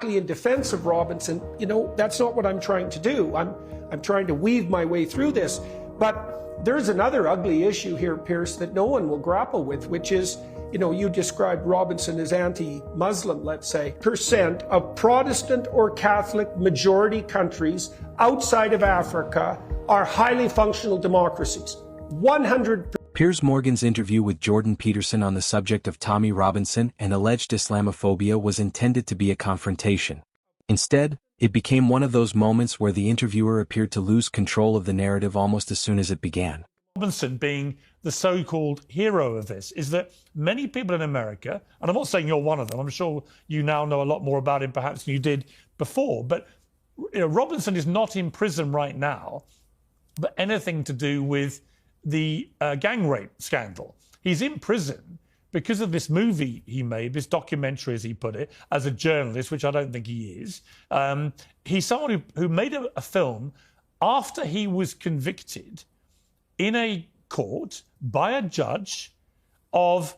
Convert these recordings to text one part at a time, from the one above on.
In defense of Robinson, that's not what I'm trying to do. I'm trying to weave my way through this. But there's another ugly issue here, Piers, that no one will grapple with, which is, you described Robinson as anti-Muslim, let's say. % of Protestant or Catholic majority countries outside of Africa are highly functional democracies. 100%. Piers Morgan's interview with Jordan Peterson on the subject of Tommy Robinson and alleged Islamophobia was intended to be a confrontation. Instead, it became one of those moments where the interviewer appeared to lose control of the narrative almost as soon as it began. Robinson being the so-called hero of this is that many people in America, and I'm not saying you're one of them, I'm sure you now know a lot more about him perhaps than you did before, but Robinson is not in prison right now for anything to do with the gang rape scandal. He's in prison because of this movie he made, this documentary, as he put it, as a journalist, which I don't think he is. He's someone who made a film after he was convicted in a court by a judge of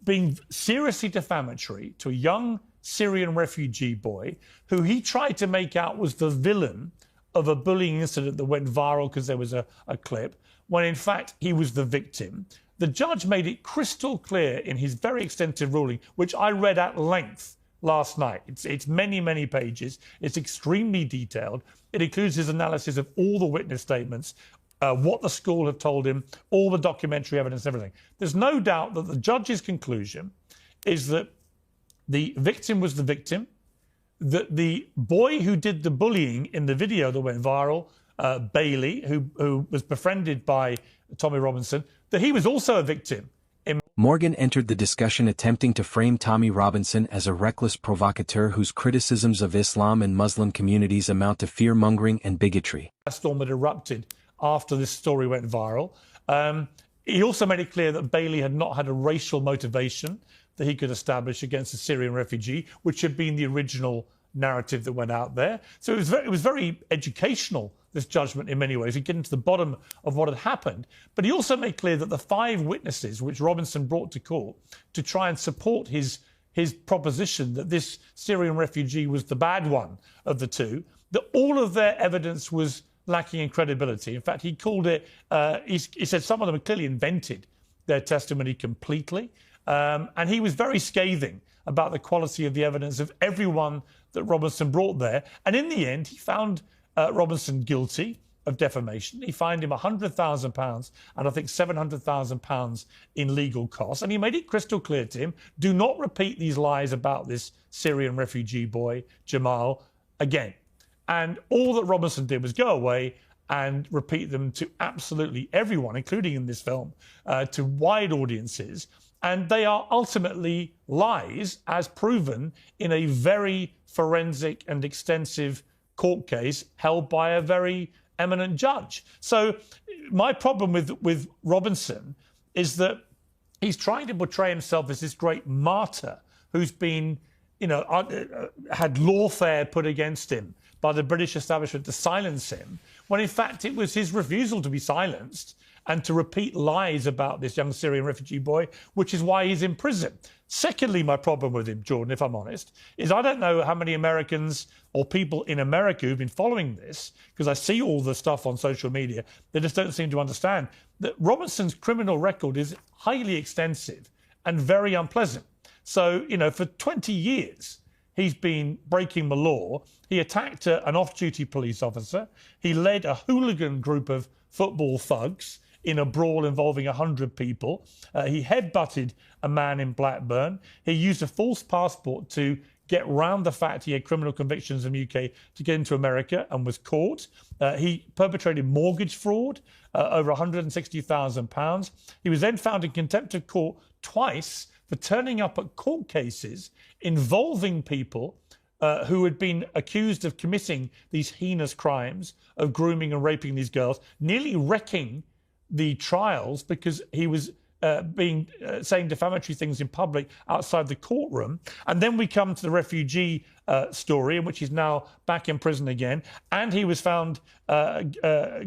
being seriously defamatory to a young Syrian refugee boy who he tried to make out was the villain of a bullying incident that went viral because there was a clip, when in fact he was the victim. The judge made it crystal clear in his very extensive ruling, which I read at length last night. It's many, many pages. It's extremely detailed. It includes his analysis of all the witness statements, what the school have told him, all the documentary evidence, everything. There's no doubt that the judge's conclusion is that the victim was the victim, that the boy who did the bullying in the video that went viral, Bailey, who was befriended by Tommy Robinson, that he was also a victim. Morgan entered the discussion attempting to frame Tommy Robinson as a reckless provocateur whose criticisms of Islam and Muslim communities amount to fear-mongering and bigotry. A storm had erupted after this story went viral. He also made it clear that Bailey had not had a racial motivation that he could establish against a Syrian refugee, which had been the original narrative that went out there. So it was very educational, this judgment, in many ways. He getting to the bottom of what had happened. But he also made clear that the 5 witnesses which Robinson brought to court to try and support his proposition that this Syrian refugee was the bad one of the two, that all of their evidence was lacking in credibility. In fact, he called it, he said some of them had clearly invented their testimony completely. And he was very scathing about the quality of the evidence of everyone that Robinson brought there. And in the end, he found Robinson guilty of defamation. He fined him £100,000 and I think £700,000 in legal costs. And he made it crystal clear to him, do not repeat these lies about this Syrian refugee boy, Jamal, again. And all that Robinson did was go away and repeat them to absolutely everyone, including in this film, to wide audiences. And they are ultimately lies, as proven in a very forensic and extensive court case held by a very eminent judge. So my problem with Robinson is that he's trying to portray himself as this great martyr who's been, had lawfare put against him by the British establishment to silence him, when in fact it was his refusal to be silenced and to repeat lies about this young Syrian refugee boy, which is why he's in prison. Secondly, my problem with him, Jordan, if I'm honest, is I don't know how many Americans or people in America who've been following this, because I see all the stuff on social media, they just don't seem to understand that Robinson's criminal record is highly extensive and very unpleasant. So, for 20 years, he's been breaking the law. He attacked an off-duty police officer. He led a hooligan group of football thugs in a brawl involving 100 people. He headbutted a man in Blackburn. He used a false passport to get round the fact he had criminal convictions in the UK to get into America and was caught. He perpetrated mortgage fraud, over £160,000. He was then found in contempt of court twice for turning up at court cases involving people who had been accused of committing these heinous crimes of grooming and raping these girls, nearly wrecking the trials because he was saying defamatory things in public outside the courtroom. And then we come to the refugee story, in which he's now back in prison again. And he was found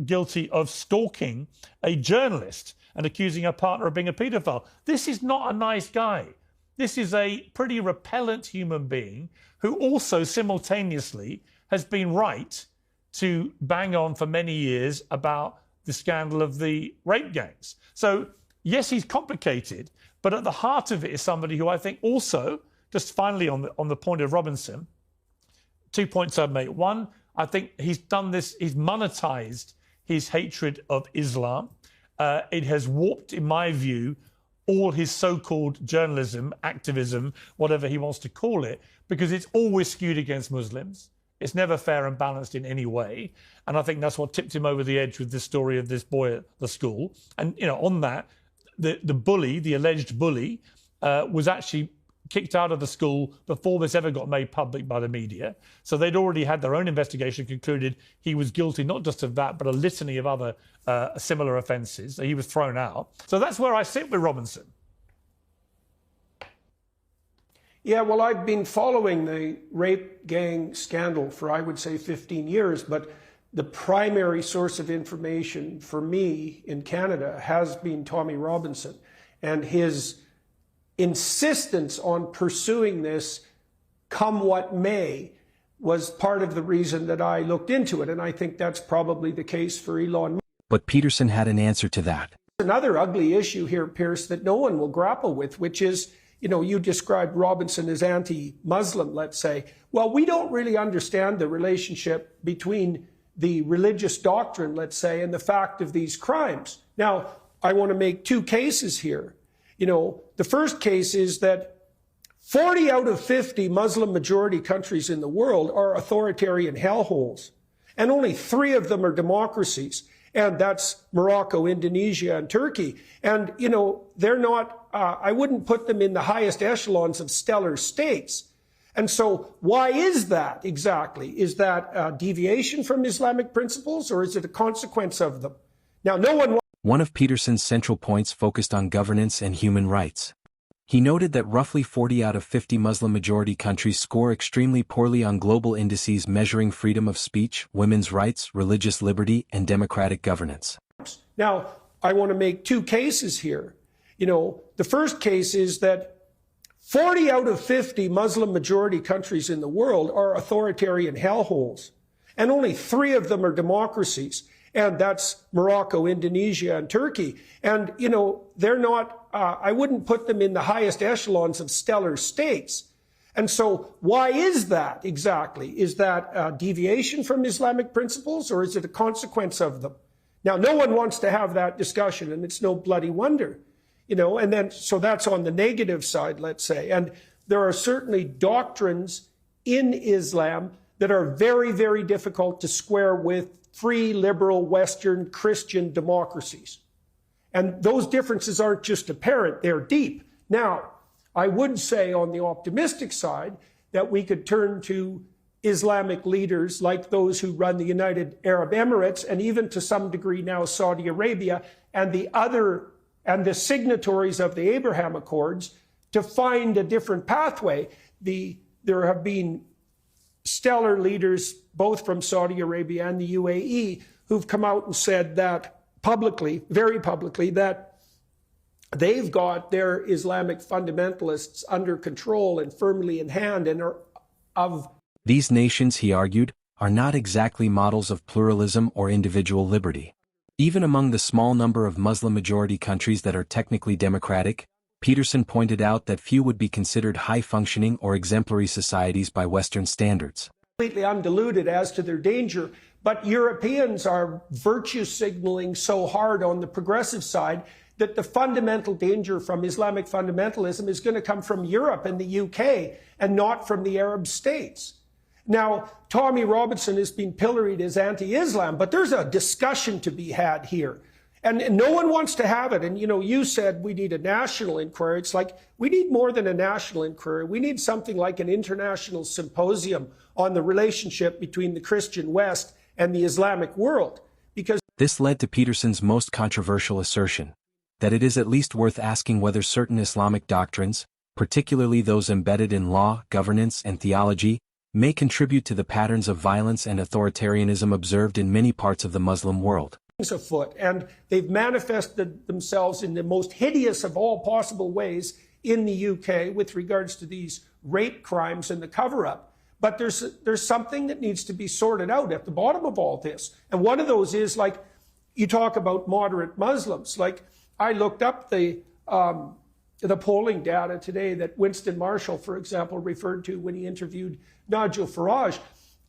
guilty of stalking a journalist and accusing her partner of being a paedophile. This is not a nice guy. This is a pretty repellent human being who also simultaneously has been right to bang on for many years about the scandal of the rape gangs. So, yes, he's complicated, but at the heart of it is somebody who I think also, just finally on the point of Robinson, 2 points I'd make. One, I think he's done this, he's monetized his hatred of Islam. It has warped, in my view, all his so-called journalism, activism, whatever he wants to call it, because it's always skewed against Muslims. It's never fair and balanced in any way. And I think that's what tipped him over the edge with this story of this boy at the school. And, you know, on that, the bully, the alleged bully, was actually kicked out of the school before this ever got made public by the media. So they'd already had their own investigation, concluded he was guilty not just of that, but a litany of other similar offences. So he was thrown out. So that's where I sit with Robinson. Yeah, well, I've been following the rape gang scandal for, I would say, 15 years, but the primary source of information for me in Canada has been Tommy Robinson, and his insistence on pursuing this, come what may, was part of the reason that I looked into it, and I think that's probably the case for Elon. But Peterson had an answer to that. Another ugly issue here, Piers, that no one will grapple with, which is, you know, you described Robinson as anti-Muslim, let's say. Well, we don't really understand the relationship between the religious doctrine, let's say, and the fact of these crimes. Now, I want to make two cases here. You know, the first case is that 40 out of 50 Muslim majority countries in the world are authoritarian hellholes, and only 3 of them are democracies. And that's Morocco, Indonesia, and Turkey. And, you know, they're not, I wouldn't put them in the highest echelons of stellar states. And so why is that exactly? Is that a deviation from Islamic principles, or is it a consequence of them? Now, no one... One of Peterson's central points focused on governance and human rights. He noted that roughly 40 out of 50 Muslim-majority countries score extremely poorly on global indices measuring freedom of speech, women's rights, religious liberty, and democratic governance. Now, I want to make two cases here. You know, the first case is that 40 out of 50 Muslim-majority countries in the world are authoritarian hellholes, and only 3 of them are democracies. And that's Morocco, Indonesia, and Turkey. And, you know, they're not, I wouldn't put them in the highest echelons of stellar states. And so why is that exactly? Is that a deviation from Islamic principles, or is it a consequence of them? Now, no one wants to have that discussion, and it's no bloody wonder, you know, and then, so that's on the negative side, let's say. And there are certainly doctrines in Islam that are very, very difficult to square with free, liberal, Western, Christian democracies. And those differences aren't just apparent, they're deep. Now, I would say on the optimistic side that we could turn to Islamic leaders like those who run the United Arab Emirates, and even to some degree now Saudi Arabia, and the signatories of the Abraham Accords, to find a different pathway. There have been stellar leaders, both from Saudi Arabia and the UAE, who've come out and said that publicly, very publicly, that they've got their Islamic fundamentalists under control and firmly in hand, and are of... These nations, he argued, are not exactly models of pluralism or individual liberty. Even among the small number of Muslim-majority countries that are technically democratic, Peterson pointed out that few would be considered high-functioning or exemplary societies by Western standards. Completely undiluted as to their danger, but Europeans are virtue signaling so hard on the progressive side that the fundamental danger from Islamic fundamentalism is going to come from Europe and the UK and not from the Arab states. Now, Tommy Robinson has been pilloried as anti-Islam, but there's a discussion to be had here. And no one wants to have it. And, you know, you said we need a national inquiry. It's like, we need more than a national inquiry. We need something like an international symposium on the relationship between the Christian West and the Islamic world. Because this led to Peterson's most controversial assertion, that it is at least worth asking whether certain Islamic doctrines, particularly those embedded in law, governance, and theology, may contribute to the patterns of violence and authoritarianism observed in many parts of the Muslim world. Afoot, and they've manifested themselves in the most hideous of all possible ways in the UK with regards to these rape crimes and the cover-up. But there's something that needs to be sorted out at the bottom of all this. And one of those is, like, you talk about moderate Muslims. Like, I looked up the polling data today that Winston Marshall, for example, referred to when he interviewed Nigel Farage.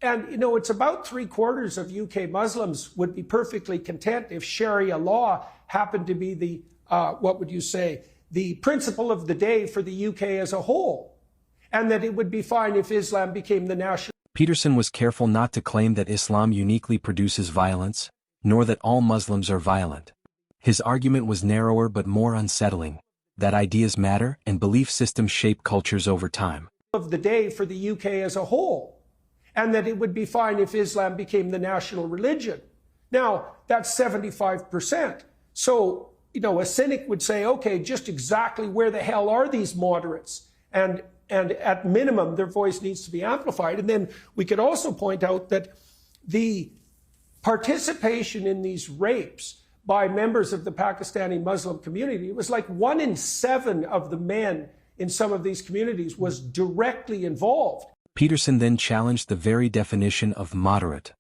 And, you know, it's about 3/4 of UK Muslims would be perfectly content if Sharia law happened to be the, what would you say, the principle of the day for the UK as a whole. And that it would be fine if Islam became the national. Peterson was careful not to claim that Islam uniquely produces violence, nor that all Muslims are violent. His argument was narrower but more unsettling, that ideas matter and belief systems shape cultures over time. Of the day for the UK as a whole. And that it would be fine if Islam became the national religion. Now, that's 75%. So, you know, a cynic would say, okay, just exactly where the hell are these moderates? And at minimum, their voice needs to be amplified. And then we could also point out that the participation in these rapes by members of the Pakistani Muslim community, it was like 1 in 7 of the men in some of these communities was directly involved. Peterson then challenged the very definition of moderate.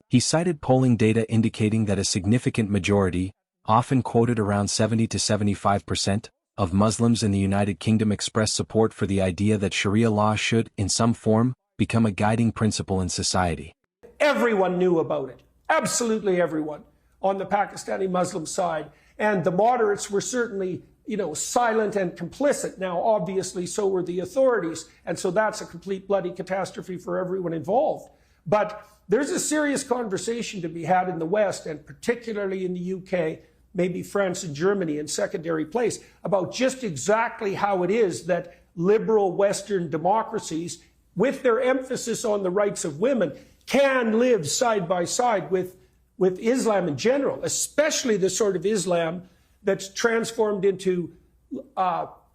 He cited polling data indicating that a significant majority, often quoted around 70 to 75%, of Muslims in the United Kingdom expressed support for the idea that Sharia law should, in some form, become a guiding principle in society. Everyone knew about it. Absolutely everyone on the Pakistani Muslim side. And the moderates were certainly, you know, silent and complicit. Now, obviously, so were the authorities. And so that's a complete bloody catastrophe for everyone involved. But there's a serious conversation to be had in the West, and particularly in the UK, maybe France and Germany in secondary place, about just exactly how it is that liberal Western democracies, with their emphasis on the rights of women, can live side by side with Islam in general, especially the sort of Islam that's transformed into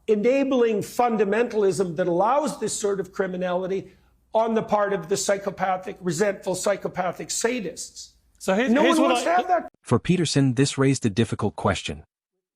enabling fundamentalism that allows this sort of criminality on the part of the psychopathic, resentful psychopathic sadists. So here's no one what wants to have that. For Peterson, this raised a difficult question.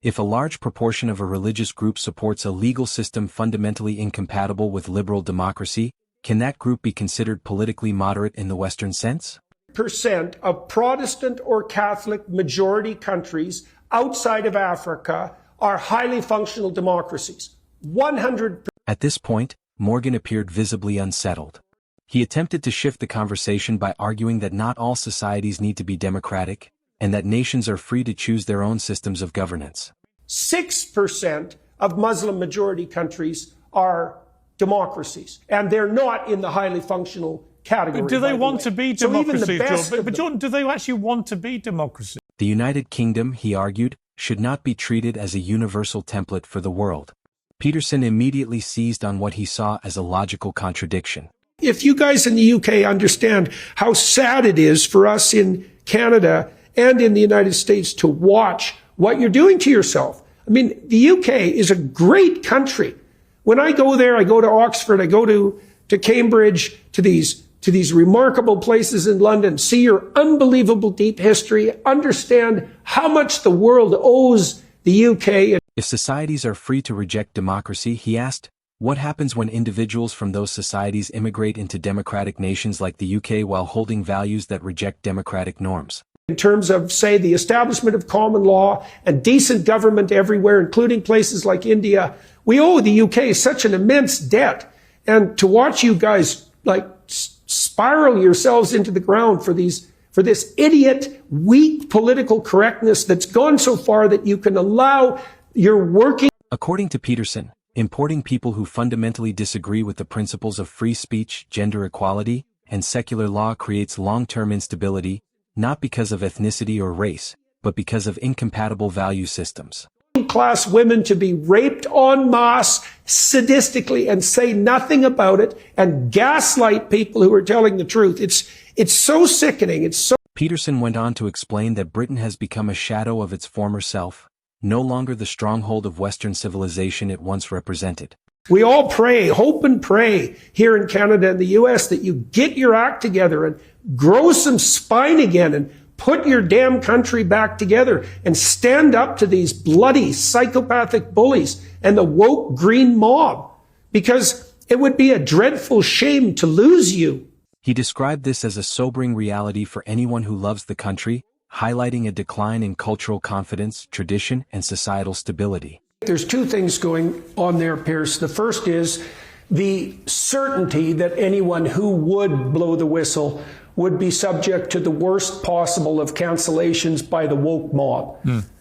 If a large proportion of a religious group supports a legal system fundamentally incompatible with liberal democracy, can that group be considered politically moderate in the Western sense? Percent of Protestant or Catholic majority countries outside of Africa are highly functional democracies. 100%. At this point, Morgan appeared visibly unsettled. He attempted to shift the conversation by arguing that not all societies need to be democratic, and that nations are free to choose their own systems of governance. 6% of Muslim majority countries are democracies, and they're not in the highly functional category. But do they want to be democracies, Jordan? But Jordan, do they actually want to be democracy? The United Kingdom, he argued, should not be treated as a universal template for the world. Peterson immediately seized on what he saw as a logical contradiction. If you guys in the UK understand how sad it is for us in Canada and in the United States to watch what you're doing to yourself. I mean, the UK is a great country. When I go there, I go to Oxford, I go to Cambridge, to these remarkable places in London, see your unbelievable deep history, understand how much the world owes the UK. If societies are free to reject democracy, he asked, what happens when individuals from those societies immigrate into democratic nations like the UK while holding values that reject democratic norms? In terms of, say, the establishment of common law and decent government everywhere, including places like India, we owe the UK such an immense debt. And to watch you guys like spiral yourselves into the ground for this idiot, weak political correctness that's gone so far that you can allow your working. According to Peterson, importing people who fundamentally disagree with the principles of free speech, gender equality, and secular law creates long-term instability, not because of ethnicity or race, but because of incompatible value systems. Class women to be raped en masse sadistically and say nothing about it and gaslight people who are telling the truth. It's so sickening. It's so. Peterson went on to explain that Britain has become a shadow of its former self, no longer the stronghold of Western civilization it once represented. We all pray, hope and pray here in Canada and the US that you get your act together and grow some spine again and Put your damn country back together and stand up to these bloody psychopathic bullies and the woke green mob, because it would be a dreadful shame to lose you. He described this as a sobering reality for anyone who loves the country, highlighting a decline in cultural confidence, tradition, and societal stability. There's two things going on there, Piers. The first is the certainty that anyone who would blow the whistle would be subject to the worst possible of cancellations by the woke mob.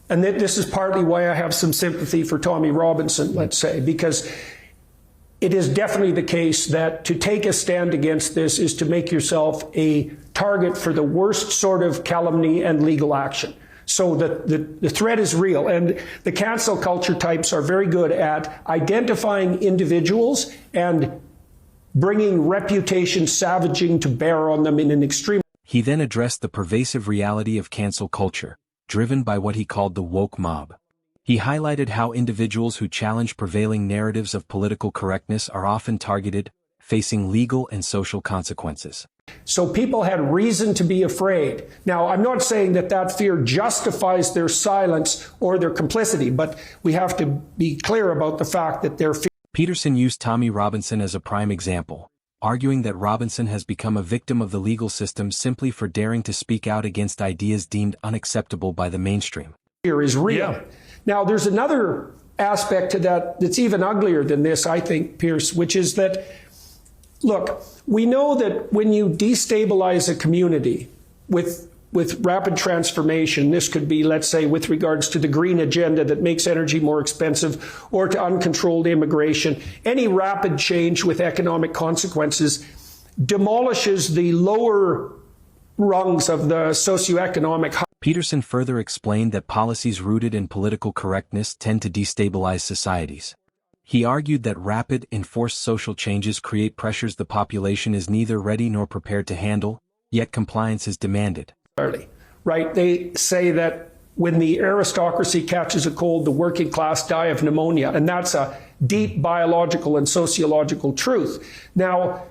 And this is partly why I have some sympathy for Tommy Robinson, let's say, because it is definitely the case that to take a stand against this is to make yourself a target for the worst sort of calumny and legal action. So the threat is real, and the cancel culture types are very good at identifying individuals and bringing reputation savaging to bear on them in an extreme. He then addressed the pervasive reality of cancel culture, driven by what he called the woke mob. He highlighted how individuals who challenge prevailing narratives of political correctness are often targeted, facing legal and social consequences. So people had reason to be afraid. Now, I'm not saying that that fear justifies their silence or their complicity, but we have to be clear about the fact that their fear. Peterson used Tommy Robinson as a prime example, arguing that Robinson has become a victim of the legal system simply for daring to speak out against ideas deemed unacceptable by the mainstream. Fear is real. Yeah. Now, there's another aspect to that that's even uglier than this, I think, Piers, which is that, look, we know that when you destabilize a community with rapid transformation, this could be, let's say, with regards to the green agenda that makes energy more expensive, or to uncontrolled immigration, any rapid change with economic consequences demolishes the lower rungs of the socioeconomic. Peterson further explained that policies rooted in political correctness tend to destabilize societies. He argued that rapid, enforced social changes create pressures the population is neither ready nor prepared to handle, yet compliance is demanded. Right? They say that when the aristocracy catches a cold, the working class die of pneumonia, and that's a deep biological and sociological truth. Now,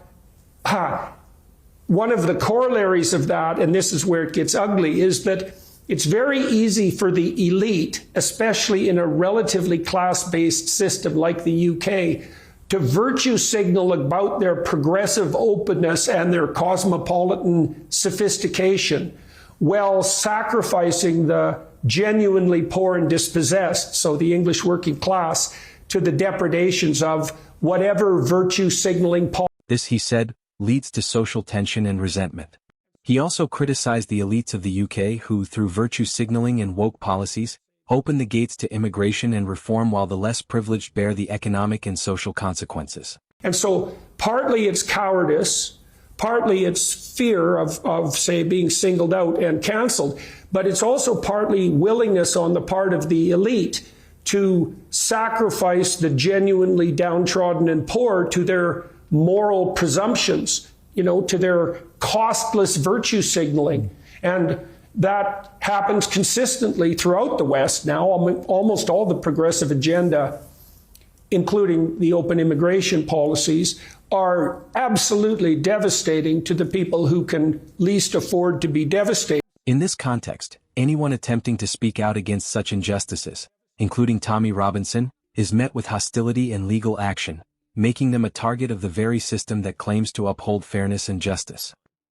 one of the corollaries of that, and this is where it gets ugly, is that it's very easy for the elite, especially in a relatively class-based system like the UK, to virtue signal about their progressive openness and their cosmopolitan sophistication, while sacrificing the genuinely poor and dispossessed, so the English working class, to the depredations of whatever virtue signaling. This, he said, leads to social tension and resentment. He also criticized the elites of the UK who, through virtue signaling and woke policies, open the gates to immigration and reform while the less privileged bear the economic and social consequences. And so partly it's cowardice, partly it's fear of, say, being singled out and canceled, but it's also partly willingness on the part of the elite to sacrifice the genuinely downtrodden and poor to their moral presumptions, to their costless virtue signaling. And that happens consistently throughout the West now. Almost all the progressive agenda, including the open immigration policies, are absolutely devastating to the people who can least afford to be devastated. In this context, anyone attempting to speak out against such injustices, including Tommy Robinson, is met with hostility and legal action, making them a target of the very system that claims to uphold fairness and justice.